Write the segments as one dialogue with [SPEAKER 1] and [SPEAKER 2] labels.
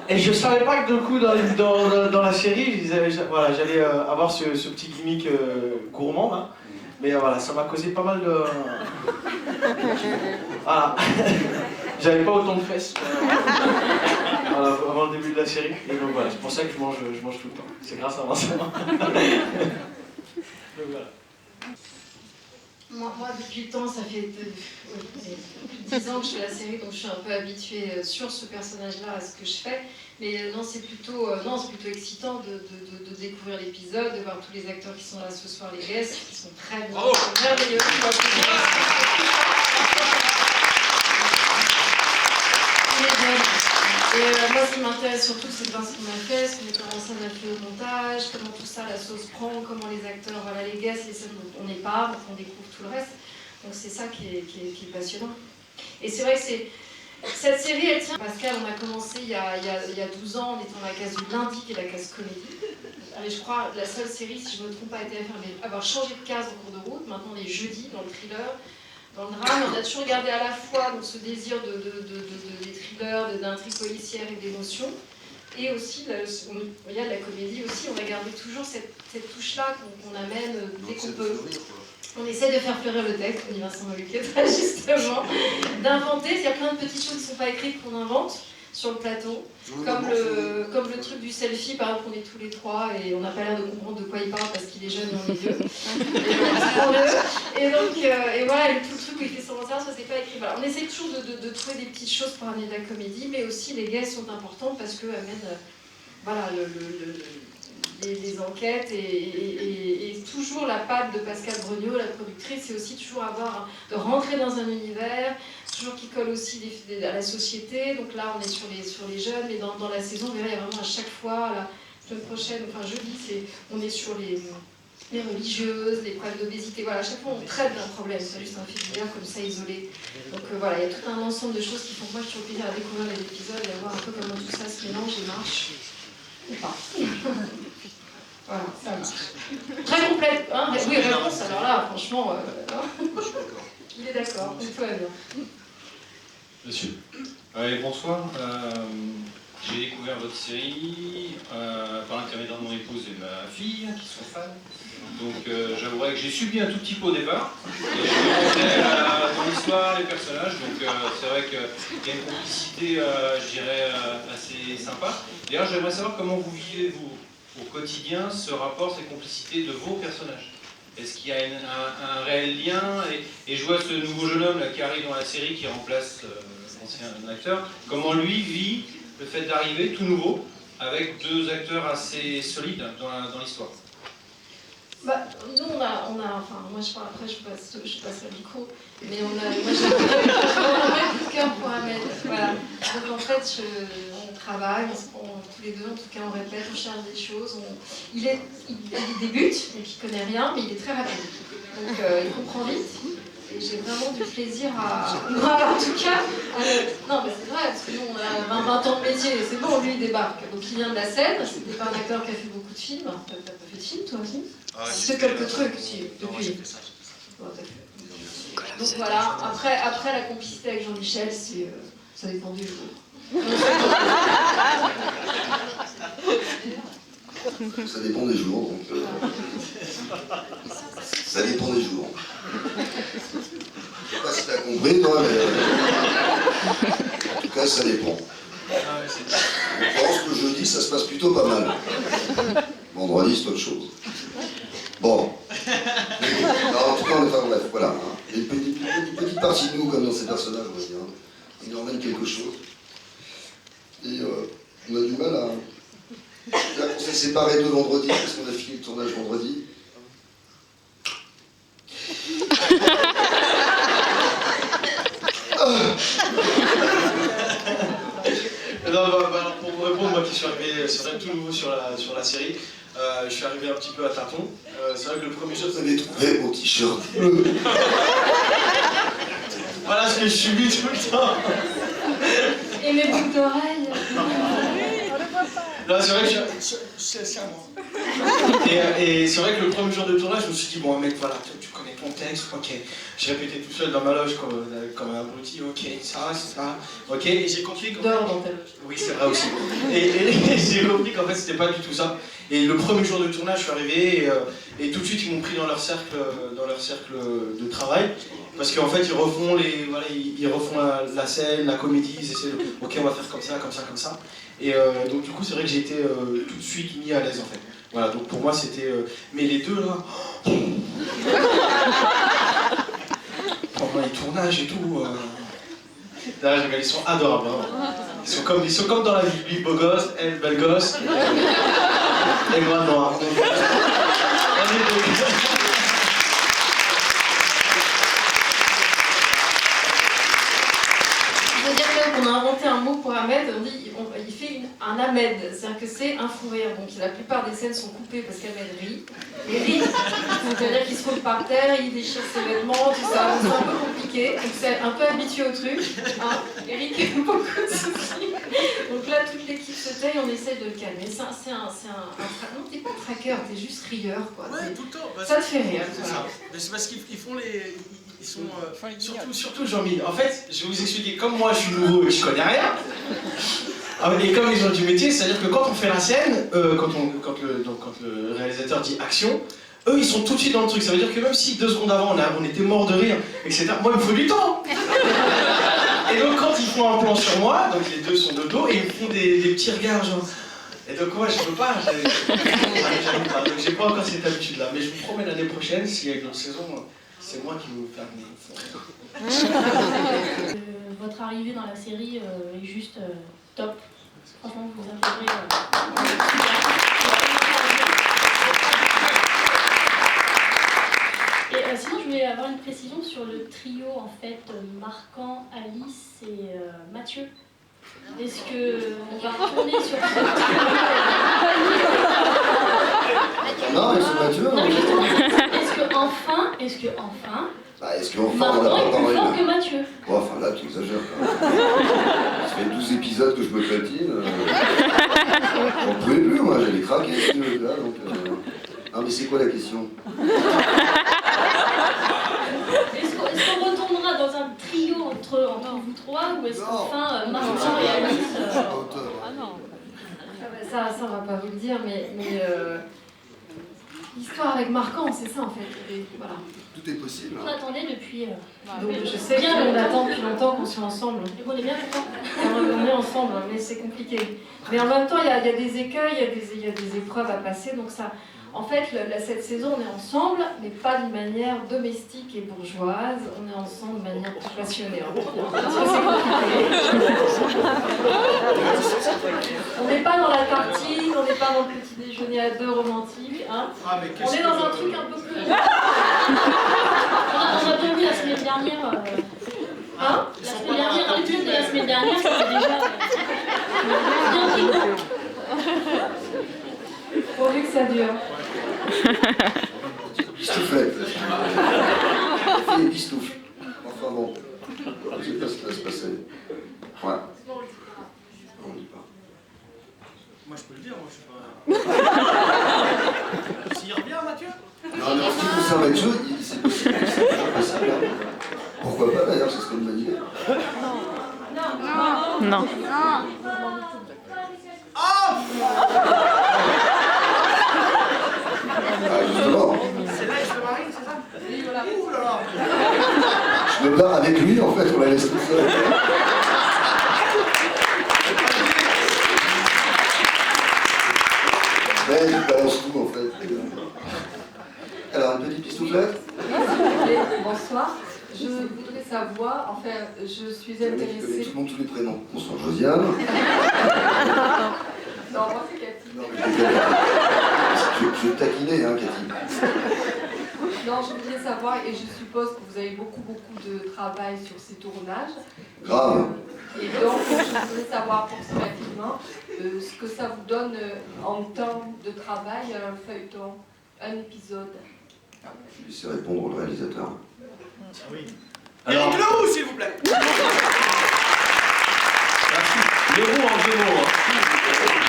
[SPEAKER 1] Et je savais pas que du coup dans la série, voilà, j'allais avoir ce petit gimmick gourmand là. Mais voilà, ça m'a causé pas mal de... Voilà. J'avais pas autant de fesses voilà, avant le début de la série. Et donc voilà, c'est pour ça que je mange tout le temps. C'est grâce à Vincent. Donc voilà.
[SPEAKER 2] Moi, depuis le temps, ça fait plus de 10 ans que je fais la série, donc je suis un peu habituée sur ce personnage-là à ce que je fais. Mais non, c'est plutôt excitant de découvrir l'épisode, de voir tous les acteurs qui sont là ce soir, les guests, qui sont très bien, merveilleux. Et moi, ce qui m'intéresse surtout, c'est de voir ce qu'on a fait, ce que metteur en scène a fait au montage, comment tout ça, la sauce prend, comment les acteurs, voilà, les guests, les scènes dont on n'est pas, on découvre tout le reste. Donc c'est ça qui est passionnant. Et c'est vrai que cette série, elle tient. Pascal, on a commencé il y a 12 ans, on était dans la case du lundi, qui est la case comédie. Et je crois la seule série, si je ne me trompe pas, a été avoir changé de case en cours de route. Maintenant, on est jeudi dans le thriller. Dans le drame, on a toujours gardé à la fois donc, ce désir des thrillers, d'intrigues policières et d'émotions, et aussi, il y a de la comédie aussi, on a gardé toujours cette touche-là qu'on amène dès qu'on peut. On essaie de faire fleurir le texte, comme dit Vincent Moluquet, justement, d'inventer, il y a plein de petites choses qui ne sont pas écrites qu'on invente sur le plateau, comme le truc du selfie, par exemple, on est tous les trois et on n'a pas l'air de comprendre de quoi il parle parce qu'il est jeune et on est vieux. Et donc, voilà, tout le truc où il fait son menteur, ça c'est pas écrit. Voilà, on essaie toujours de trouver des petites choses pour amener de la comédie, mais aussi les guests sont importants parce qu'elles amènent voilà, les enquêtes et toujours la patte de Pascal Brognaud, la productrice, c'est aussi toujours de rentrer dans un univers, toujours qui colle aussi à la société. Donc là, on est sur les jeunes, mais dans la saison, il y a vraiment à chaque fois, la semaine prochaine, enfin jeudi, on est sur les religieuses, les problèmes d'obésité. Voilà, à chaque fois, on traite d'un problème, c'est pas juste un fait divers comme ça isolé. Donc voilà, il y a tout un ensemble de choses qui font que moi, je suis au plaisir à découvrir les épisodes et à voir un peu comment tout ça se mélange et marche. Ou pas. Voilà, ça marche. Très complète, hein. Oui, réponse, alors là, franchement, il est d'accord, tout va bien.
[SPEAKER 3] Monsieur. Bonsoir. J'ai découvert votre série par l'intermédiaire de mon épouse et ma fille, qui sont fans. Donc j'avouerais que j'ai subi un tout petit peu au départ. Et je suis rentré dans l'histoire, les personnages. Donc c'est vrai qu'il y a une complicité, je dirais, assez sympa. D'ailleurs, j'aimerais savoir comment vous vivez, vous, au quotidien, ce rapport, cette complicité de vos personnages. Est-ce qu'il y a un réel lien et je vois ce nouveau jeune homme là, qui arrive dans la série, qui remplace l'ancien acteur. Comment lui vit le fait d'arriver tout nouveau avec deux acteurs assez solides dans l'histoire?
[SPEAKER 2] Bah, nous, enfin, moi je parle après, je passe le micro, mais moi j'ai un vrai coup de cœur pour Ahmed. Voilà. Donc en fait, on travaille, tous les deux, en tout cas on répète, on cherche des choses. Il débute, donc il connaît rien, mais il est très rapide. Donc il comprend vite. Et j'ai vraiment du plaisir moi, en tout cas, non, mais c'est vrai, parce que nous, on a 20 ans de métier, c'est bon, lui, il débarque. Donc, il vient de la scène, c'était pas un acteur qui a fait beaucoup de films. T'as pas fait de films, toi aussi? C'est quelques trucs, si, depuis. Donc, voilà. Après, la complicité avec Jean-Michel, ça dépend du jour.
[SPEAKER 4] Ça dépend des jours, donc... Ça dépend des jours. Je sais pas si t'as compris, toi, mais... En tout cas, ça dépend. Je pense que jeudi, ça se passe plutôt pas mal. Vendredi, c'est autre chose. Bon. Alors, en tout cas, enfin, bref, voilà. Hein. Il y a une petite partie de nous, comme dans ces personnages, on va dire. Ils nous emmènent quelque chose. Et on a du mal à... Là, on s'est séparés de vendredi, parce qu'on a fini le tournage vendredi.
[SPEAKER 1] Non, pour vous répondre, moi qui suis arrivé, c'est vrai, tout nouveau sur la série, je suis arrivé un petit peu à tâtons. C'est vrai que le premier jour,
[SPEAKER 4] vous avez trouvé mon t-shirt bleu.
[SPEAKER 1] Voilà ce que je subis tout le temps.
[SPEAKER 2] Et mes boucles d'oreilles.
[SPEAKER 1] Non, c'est vrai que c'est à moi. Et c'est vrai que le premier jour de tournage, je me suis dit, bon, mec, voilà, tu connais mon texte, ok. Je répétais tout seul dans ma loge comme un abruti, ok, ça, ok. Et j'ai compris qu'en
[SPEAKER 2] Dors dans ta loge.
[SPEAKER 1] oui, c'est vrai aussi. Et j'ai compris qu'en fait, c'était pas du tout ça. Et le premier jour de tournage, je suis arrivé et tout de suite, ils m'ont pris dans leur cercle de travail. Parce qu'en fait, ils refont la scène, la comédie, ils essaient de, ok, on va faire comme ça, comme ça, comme ça. Et donc, du coup, c'est vrai que j'ai été tout de suite mis à l'aise, en fait. Voilà, donc pour moi, c'était... mais les deux, là... pendant les tournages et tout... Là, ils sont adorables. Hein. Ils sont comme dans la vie. Lui, beau gosse, elle, belle gosse. Et moi, noir. On est deux.
[SPEAKER 2] Je veux dire qu'on a inventé un mot pour Ahmed, on dit il fait un Ahmed, c'est-à-dire que c'est un fou rire. Donc la plupart des scènes sont coupées parce qu'Ahmed rit. Il rit, c'est-à-dire qu'il se roule par terre, il déchire ses vêtements, tout ça. C'est un peu compliqué, donc c'est un peu habitué au truc. Hein. Eric a beaucoup de soucis. Donc là, toute l'équipe se tait et on essaye de le calmer. Non, t'es pas traqueur, t'es juste rieur, quoi.
[SPEAKER 1] Ouais, tout le temps. Bah,
[SPEAKER 2] ça te fait rire.
[SPEAKER 1] C'est ça. Mais c'est parce qu'ils font les... Ils sont surtout Jean-Mille. En fait, je vais vous expliquer, comme moi je suis nouveau et je connais rien, et comme ils ont du métier, c'est-à-dire que quand on fait la scène, quand le réalisateur dit action, eux ils sont tout de suite dans le truc. Ça veut dire que même si 2 secondes avant on était mort de rire, etc., moi il me faut du temps. Et donc quand ils font un plan sur moi, donc les deux sont de dos, et ils me font des petits regards genre... Et donc moi je peux pas, j'arrive pas. Donc j'ai pas encore cette habitude-là. Mais je vous promets l'année prochaine, s'il y a une autre saison, c'est moi qui vais vous faire
[SPEAKER 5] votre arrivée dans la série est juste top. Franchement, vous intégrez. Et sinon, je voulais avoir une précision sur le trio en fait Marquand, Alice et Mathieu. Est-ce que on va retourner sur ce trio?
[SPEAKER 4] Non, ils sont Mathieu.
[SPEAKER 5] Non, justement, est-ce que enfin,
[SPEAKER 4] bah, est-ce qu'enfin on
[SPEAKER 5] Marquand
[SPEAKER 4] n'a pas
[SPEAKER 5] est plus
[SPEAKER 4] parlé
[SPEAKER 5] fort
[SPEAKER 4] là
[SPEAKER 5] que Mathieu?
[SPEAKER 4] Bon, enfin là, tu exagères quand même. Ça fait 12 épisodes que je me platine. J'en pouvais plus, moi, j'allais craquer ce là donc. Ah, mais c'est quoi la question?
[SPEAKER 5] Est-ce qu'on retournera dans un trio entre vous trois ou est-ce qu'enfin Marquand et Alice
[SPEAKER 4] Ah non.
[SPEAKER 2] Ça on va pas vous le dire, mais l'histoire avec Marquand, c'est ça en fait. Et voilà.
[SPEAKER 4] Tout est possible.
[SPEAKER 5] On attendait depuis...
[SPEAKER 2] Donc je sais bien qu'on attend depuis longtemps qu'on soit ensemble.
[SPEAKER 5] Et on est bien content.
[SPEAKER 2] On est ensemble, mais c'est compliqué. Mais en même temps, il y a des écueils, il y a des épreuves à passer, donc ça... En fait, cette saison, on est ensemble, mais pas d'une manière domestique et bourgeoise. On est ensemble de manière plus passionnée. Hein. Parce que c'est compliqué. On n'est pas dans la tartine, on n'est pas dans le petit déjeuner à 2 romantique. Hein. On est dans un truc un peu plus...
[SPEAKER 5] On a bien vu la semaine dernière...
[SPEAKER 2] Hein
[SPEAKER 5] la semaine dernière, un film de la semaine dernière, c'était déjà... bien piquant.
[SPEAKER 2] Pourvu que ça dure.
[SPEAKER 4] Bistouflet. Et bistouf. Enfin bon. Je sais pas ce qui va se passer. Ouais. On dit pas.
[SPEAKER 1] Moi je peux le dire, moi je suis pas... S'il revient, Mathieu?
[SPEAKER 4] Non, mais en ce qui concerne Mathieu, c'est possible. C'est pas possible. Hein. Pourquoi pas d'ailleurs, ce serait une bonne idée.
[SPEAKER 6] Non.
[SPEAKER 4] Ah, justement.
[SPEAKER 1] C'est là que je me marie, c'est ça? Oui, voilà. Ouh là là.
[SPEAKER 4] Je me barre avec lui, en fait, on la laisse tout seul. Mais je balance tout, en fait. Alors, une petite pistouflette?
[SPEAKER 7] Bonsoir. Je voudrais savoir, enfin, je suis
[SPEAKER 4] Je connais tout
[SPEAKER 7] intéressée...
[SPEAKER 4] le monde, tous les prénoms. Bonsoir, Josiane.
[SPEAKER 7] Non, moi c'est Cathy.
[SPEAKER 4] Non, mais je vais taquiner, hein, Cathy.
[SPEAKER 7] Non, je voudrais savoir, et je suppose que vous avez beaucoup de travail sur ces tournages.
[SPEAKER 4] Grave.
[SPEAKER 7] Et donc, je voudrais savoir approximativement ce que ça vous donne en temps de travail, un feuilleton, un épisode.
[SPEAKER 4] Je vais laisser répondre au réalisateur.
[SPEAKER 1] Oui.
[SPEAKER 8] Alors,
[SPEAKER 1] Eric Leroux, s'il vous plaît.
[SPEAKER 8] Leroux en 2 mots. Hein.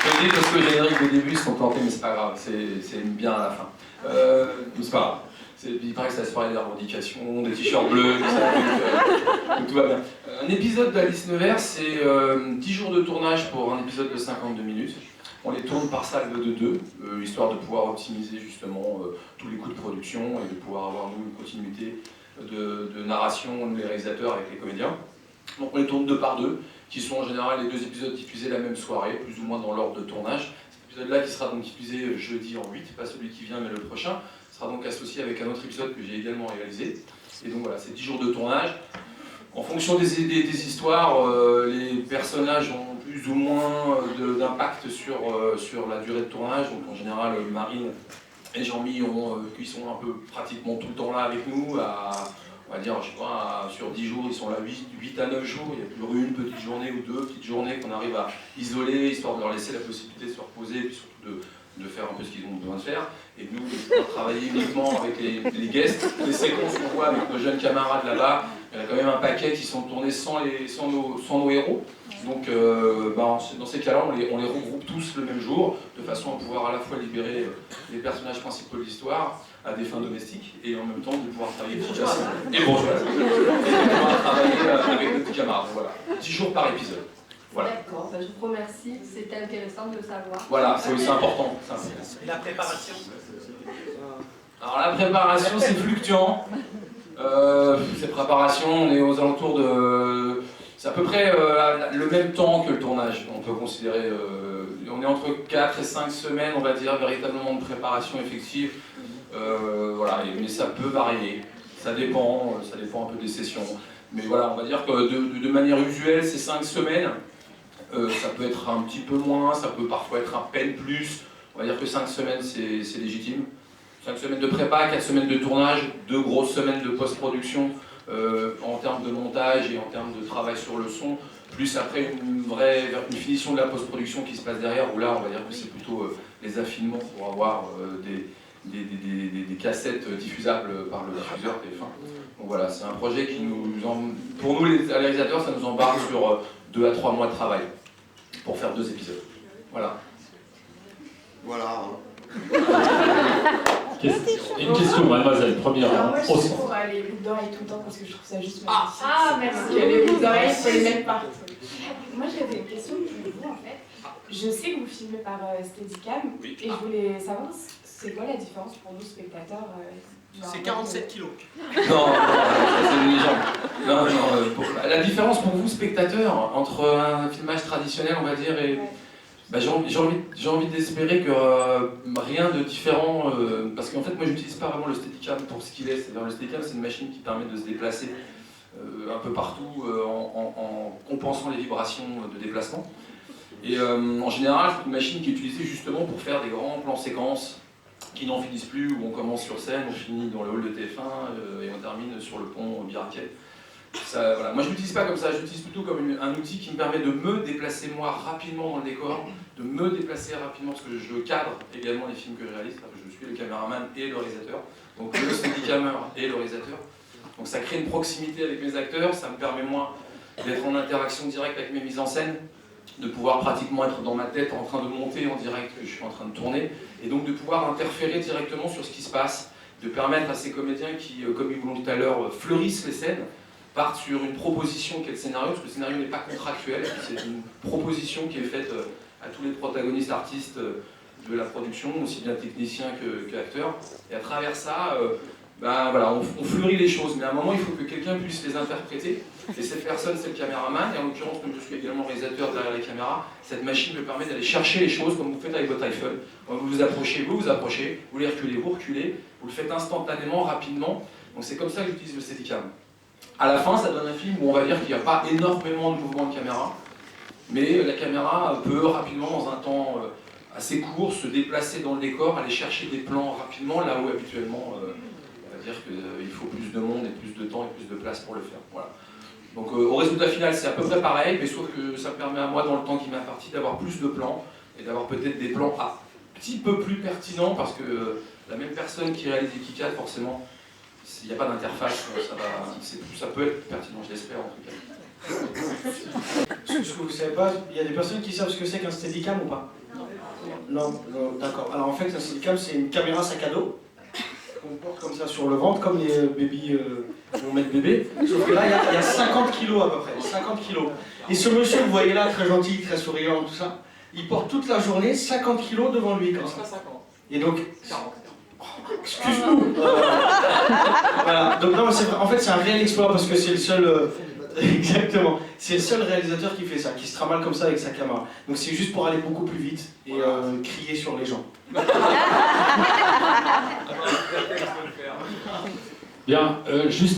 [SPEAKER 8] Je le dis parce que le générique au début sont plantés, mais c'est pas grave, c'est bien à la fin. Mais c'est pas grave. Il paraît que c'est la soirée des revendications, des t-shirts bleus, tout ça, donc tout va bien. Un épisode d'Alice Nevers, c'est 10 jours de tournage pour un épisode de 52 minutes. On les tourne par salve de 2, histoire de pouvoir optimiser justement tous les coûts de production et de pouvoir avoir nous une continuité de narration, les réalisateurs avec les comédiens. Donc on les tourne 2 par 2, qui sont en général les 2 épisodes diffusés la même soirée, plus ou moins dans l'ordre de tournage. Cet épisode-là qui sera donc diffusé jeudi en 8, pas celui qui vient mais le prochain, sera donc associé avec un autre épisode que j'ai également réalisé. Et donc voilà, c'est 10 jours de tournage. En fonction des histoires, les personnages ont plus ou moins d'impact sur la durée de tournage. Donc en général, Marine et Jean-Mi qui sont un peu pratiquement tout le temps là avec nous. On va dire, je sais pas, sur 10 jours, ils sont là 8 à 9 jours. Il y a toujours une petite journée ou 2 petites journées qu'on arrive à isoler, histoire de leur laisser la possibilité de se reposer, et puis surtout de faire un peu ce qu'ils ont besoin de faire. Et nous, on va travailler uniquement avec les guests. Les séquences qu'on voit avec nos jeunes camarades là-bas, il y en a quand même un paquet qui sont tournés sans nos héros. Donc dans ces cas-là, on les regroupe tous le même jour, de façon à pouvoir à la fois libérer les personnages principaux de l'histoire à des fins domestiques, et en même temps de pouvoir travailler efficacement. Et bourgeois. Et de pouvoir travailler avec nos petits camarades. Voilà. 10 jours par épisode. Voilà.
[SPEAKER 7] D'accord, je vous remercie, c'était intéressant de le savoir.
[SPEAKER 8] Voilà, c'est aussi important.
[SPEAKER 1] Et la préparation?
[SPEAKER 8] Alors la préparation, c'est fluctuant. Cette préparation, on est aux alentours de... C'est à peu près le même temps que le tournage, on peut considérer. On est entre 4 et 5 semaines, on va dire, véritablement de préparation effective. Voilà, mais ça peut varier, ça dépend un peu des sessions. Mais voilà, on va dire que de manière usuelle, c'est 5 semaines. Ça peut être un petit peu moins, ça peut parfois être à peine plus. On va dire que 5 semaines, c'est légitime. 5 semaines de prépa, 4 semaines de tournage, 2 grosses semaines de post-production en termes de montage et en termes de travail sur le son, plus après une finition de la post-production qui se passe derrière, où là, on va dire que c'est plutôt les affinements pour avoir des cassettes diffusables par le diffuseur TF1. Donc voilà, c'est un projet qui pour nous les réalisateurs, ça nous embarque sur 2 à 3 mois de travail pour faire 2 épisodes. Voilà.
[SPEAKER 4] Voilà.
[SPEAKER 6] Une question, mademoiselle, première.
[SPEAKER 9] Alors moi, je suis pour les boucles d'oreilles tout le temps parce que je trouve ça juste magnifique.
[SPEAKER 2] Ah, merci.
[SPEAKER 9] Parce que les boucles d'oreilles, il faut les mettre partout. Moi, j'avais une question pour vous, en fait. Je sais que vous filmez par Steadicam, et je voulais savoir, c'est quoi la différence pour nous, spectateurs
[SPEAKER 1] C'est 47 kilos.
[SPEAKER 8] Non, c'est une légende. Non, la différence pour vous, spectateurs, entre un filmage traditionnel, on va dire, et... Bah, j'ai envie d'espérer que rien de différent, parce qu'en fait moi j'utilise pas vraiment le Steadicam pour ce qu'il est. C'est-à-dire le Steadicam, c'est une machine qui permet de se déplacer un peu partout en compensant les vibrations de déplacement. Et en général c'est une machine qui est utilisée justement pour faire des grands plans séquences qui n'en finissent plus, où on commence sur scène, on finit dans le hall de TF1 et on termine sur le pont Biraquet. Voilà. Moi je l'utilise pas comme ça, je l'utilise plutôt comme un outil qui me permet de me déplacer moi rapidement dans le décor, de me déplacer rapidement, parce que je cadre également les films que je réalise, parce que je suis le caméraman et le réalisateur, donc le Steadicammer et le réalisateur. Donc ça crée une proximité avec mes acteurs, ça me permet moi d'être en interaction directe avec mes mises en scène, de pouvoir pratiquement être dans ma tête en train de monter en direct que je suis en train de tourner, et donc de pouvoir interférer directement sur ce qui se passe, de permettre à ces comédiens qui, comme ils vous l'ont dit tout à l'heure, fleurissent les scènes, partent sur une proposition qui est le scénario, parce que le scénario n'est pas contractuel, c'est une proposition qui est faite à tous les protagonistes artistes de la production, aussi bien techniciens qu'acteurs. Et à travers ça, voilà, on fleurit les choses, mais à un moment il faut que quelqu'un puisse les interpréter, et cette personne c'est le caméraman, et en l'occurrence comme je suis également réalisateur derrière les caméras, cette machine me permet d'aller chercher les choses comme vous faites avec votre iPhone. Vous vous approchez, vous les reculez, vous le faites instantanément, rapidement, donc c'est comme ça que j'utilise le Steadicam. À la fin, ça donne un film où on va dire qu'il n'y a pas énormément de mouvements de caméra, mais la caméra peut rapidement, dans un temps assez court, se déplacer dans le décor, aller chercher des plans rapidement, là où habituellement, on va dire qu'il faut plus de monde et plus de temps et plus de place pour le faire. Voilà. Donc au résultat final, c'est à peu près pareil, mais sauf que ça me permet à moi, dans le temps qui m'impartit, d'avoir plus de plans, et d'avoir peut-être des plans un petit peu plus pertinents, parce que la même personne qui réalise et qui cadre, forcément, il n'y a pas d'interface, ça peut être pertinent, je l'espère en tout cas.
[SPEAKER 1] Ce que vous ne savez pas, il y a des personnes qui savent ce que c'est qu'un Steadicam ou pas? Non, d'accord. Alors en fait, un Steadicam, c'est une caméra sac à dos qu'on porte comme ça sur le ventre, comme les bébés vont mettre bébé. Sauf que là, il y a 50 kilos à peu près, 50 kilos. Et ce monsieur, vous voyez là, très gentil, très souriant, tout ça, il porte toute la journée 50 kilos devant lui, comme ça. Et donc... Excuse-nous. Voilà. Donc non, en fait, c'est un réel exploit parce que c'est le seul... exactement. C'est le seul réalisateur qui fait ça, qui se trimballe comme ça avec sa caméra. Donc c'est juste pour aller beaucoup plus vite et crier sur les gens.
[SPEAKER 6] Bien, juste...